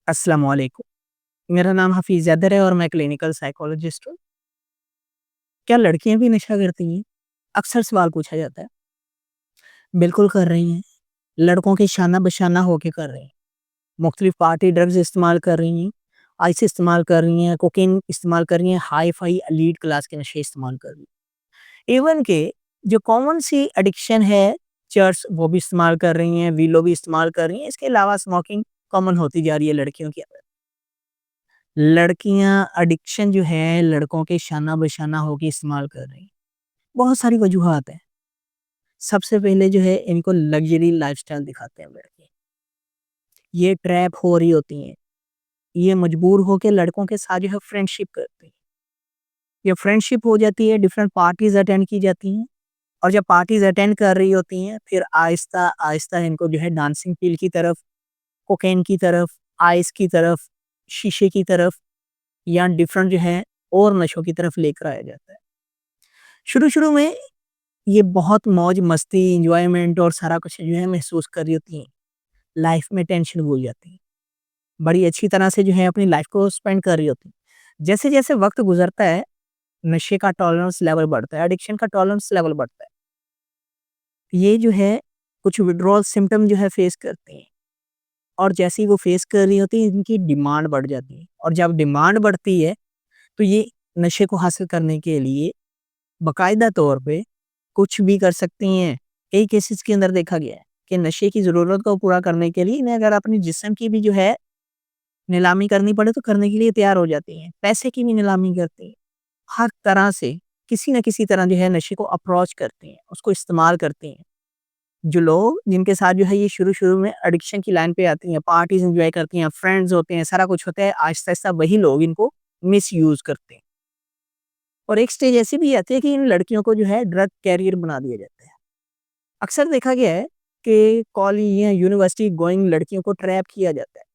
अस्सलाम वालेकुम। मेरा नाम हफ़ीज़ ज़ैदर है और मैं क्लिनिकल साइकोलॉजिस्ट हूँ। क्या लड़कियाँ भी नशा करती हैं? अक्सर सवाल पूछा जाता है। बिल्कुल कर रही हैं। लड़कों के शाना-बशाना होके कर रही हैं। मुख्तलिफ पार्टी ड्रग्स इस्तेमाल कर रही हैं, आइस इस्तेमाल कर रही हैं, कोकीन इस्तेमाल कर रही हैं, हाई-फ़ाई एलीट क्लास के नशे इस्तेमाल कर रही हैं। इवन के जो कॉमन सी एडिक्शन है, चरस वो भी इस्तेमाल कर रही हैं, वीलो भी इस्तेमाल कर रही हैं। इसके अलावा स्मोकिंग कॉमन होती जा रही है लड़कियों के अंदर। लड़कियाँ एडिक्शन जो है लड़कों के शाना-बशाना होके इस्तेमाल कर रही हैं। बहुत सारी वजूहात हैं। सबसे पहले जो है इनको लग्ज़री लाइफ़स्टाइल दिखाते हैं लड़के। ये ट्रैप हो रही होती हैं। ये मजबूर होके लड़कों के साथ जो है फ्रेंडशिप करती हैं। ये फ्रेंडशिप हो जाती है, डिफरेंट पार्टीज़ अटेंड की जाती हैं और जब पार्टीज़ अटेंड कर रही होती हैं, फिर आहिस्ता-आहिस्ता इनको जो है डांसिंग पील की तरफ, कोकेन की तरफ, आइस की तरफ, शीशे की तरफ या डिफरेंट जो है और नशों की तरफ लेकर आया जाता है। शुरू-शुरू में ये बहुत मौज-मस्ती, एन्जॉयमेंट और सारा कुछ जो है महसूस कर रही होती हैं। लाइफ़ में टेंशन भूल जाती हैं। बड़ी अच्छी तरह से जो है अपनी लाइफ़ को स्पेंड कर रही होती हैं। जैसे-जैसे वक़्त गुज़रता है, नशे का टॉलरेंस लेवल बढ़ता है, एडिक्शन का टॉलरेंस लेवल बढ़ता है। ये जो है कुछ विथड्रॉल सिम्पटम जो है फेस करती हैं और जैसे ही वो फेस कर रही होती हैं, इनकी डिमांड बढ़ जाती है और जब डिमांड बढ़ती है, तो ये नशे को हासिल करने के लिए बाकायदा तौर पे कुछ भी कर सकती हैं। कई केसेस के अंदर देखा गया है कि नशे की ज़रूरत को पूरा करने के लिए इन्हें अगर अपने जिस्म की भी जो है नीलामी करनी पड़े तो करने के लिए तैयार हो जाती हैं। पैसे की भी नीलामी करती हैं। हर तरह से किसी न किसी तरह जो है नशे को अप्रोच करती हैं, उसको इस्तेमाल करती हैं। जो लोग जिनके साथ जो है ये शुरू-शुरू में एडिक्शन की लाइन पे आती हैं, पार्टीज़ एन्जॉय करती हैं, फ्रेंड्स होते हैं, सारा कुछ होता है, आहिस्ता-आहिस्ता वही लोग इनको मिसयूज़ करते हैं। और एक स्टेज ऐसी भी आती है कि इन लड़कियों को जो है ड्रग कैरियर बना दिया जाता है। अक्सर देखा गया है कि कॉलेज या यूनिवर्सिटी गोइंग लड़कियों को ट्रैप किया जाता है।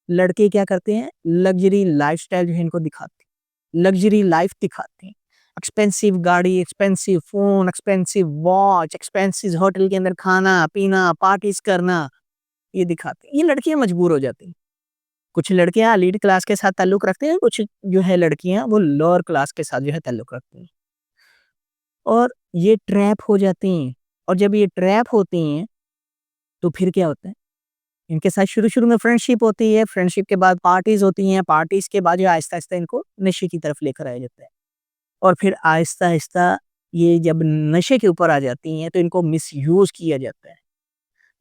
लड़के क्या करते हैं, लग्ज़री लाइफ़स्टाइल जो है इनको दिखाते हैं, लग्ज़री लाइफ़ दिखाते हैं। एक्सपेंसिव गाड़ी, expensive phone, expensive watch, expensive hotel के अंदर खाना-पीना, पार्टीज़ करना, ये दिखाते हैं। ये लड़कियाँ मजबूर हो जाती हैं। कुछ लड़कियाँ एलीट क्लास के साथ ताल्लुक़ रखती हैं, कुछ जो है लड़कियाँ वो लोअर क्लास के साथ जो है ताल्लुक़ रखती हैं। और ये ट्रैप हो जाती हैं और जब ये ट्रैप होती हैं, तो फिर क्या होता है? इनके साथ शुरू-शुरू में फ्रेंडशिप होती है, फ्रेंडशिप के बाद पार्टीज़ होती हैं, पार्टीज़ के बाद जो आहिस्ता-आहिस्ता इनको नशे की तरफ लेकर आया जाता है। और फिर आहिस्ता-आहिस्ता ये जब नशे के ऊपर आ जाती हैं, तो इनको मिसयूज़ किया जाता है।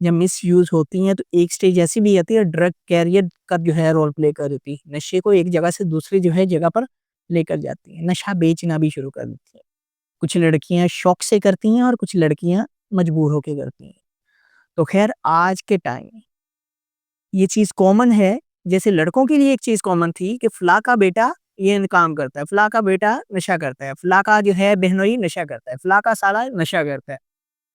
जब मिसयूज़ होती हैं, तो एक स्टेज ऐसी भी आती है ड्रग कैरियर का जो है रोल प्ले कर देती है। नशे को एक जगह से दूसरी जो है जगह पर लेकर जाती हैं, नशा बेचना भी शुरू कर देती हैं। कुछ लड़कियाँ शौक से करती हैं और कुछ लड़कियाँ मजबूर होके करती हैं। तो ख़ैर आज के टाइम में ये चीज़ कॉमन है, जैसे लड़कों के लिए एक चीज़ कॉमन थी कि फलाँ का बेटा ये काम करता है, फलाँ का बेटा नशा करता है, फलाँ का जो है बहनोई नशा करता है, फलाँ का साला नशा करता है,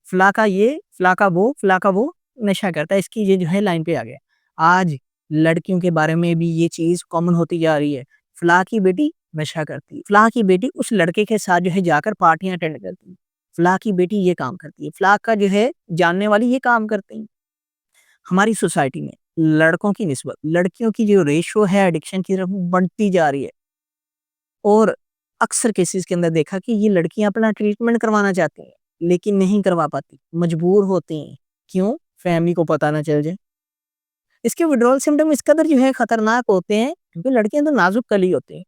फलाँ का ये, फलाँ का वो, फलाँ का वो नशा करता है, इसकी ये जो है लाइन पे आ गया। आज लड़कियों के बारे में भी ये चीज़ कॉमन होती जा रही है, फलाँ की बेटी नशा करती है, फलाँ की बेटी उस लड़के के साथ जो है जाकर पार्टियाँ अटेंड करती है, फलाँ की बेटी ये काम करती है, फलाँ का जो है जानने वाली ये काम करती है। हमारी सोसाइटी में लड़कों की निस्बत लड़कियों की जो रेशो है एडिक्शन की तरफ बढ़ती जा रही है और अक्सर केसेस के अंदर देखा कि ये लड़कियां अपना ट्रीटमेंट करवाना चाहती हैं लेकिन नहीं करवा पाती, मजबूर होती हैं। क्यों? फैमिली को पता ना चल जाए। इसके विड्रॉल सिम्टम इस कदर जो है खतरनाक होते हैं क्योंकि लड़कियां तो नाजुक कली होती हैं,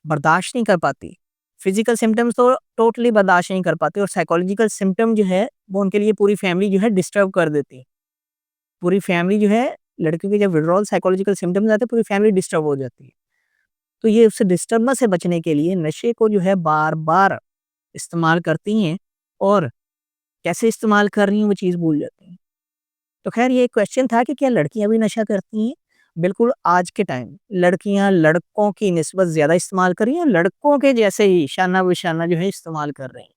बर्दाश्त नहीं कर पाती। फिजिकल सिम्टम्स तो टोटली बर्दाश्त नहीं कर पाती और साइकोलॉजिकल सिम्टम जो है वो उनके लिए पूरी फैमिली जो है डिस्टर्ब कर देती है। पूरी फैमिली जो है लड़कियों के जब विथड्रॉल साइकोलॉजिकल सिम्पटम्स आते हैं पूरी फैमिली डिस्टर्ब हो जाती है। तो ये उससे डिस्टर्बेंस से बचने के लिए नशे को जो है बार-बार इस्तेमाल करती हैं और कैसे इस्तेमाल कर रही हैं वो चीज़ भूल जाती हैं। तो ख़ैर ये क्वेश्चन था कि क्या लड़कियाँ भी नशा करती हैं? बिल्कुल आज के टाइम लड़कियाँ लड़कों की निस्बत ज़्यादा इस्तेमाल कर रही हैं, लड़कों के जैसे ही शाना-बशाना जो है इस्तेमाल कर रही हैं।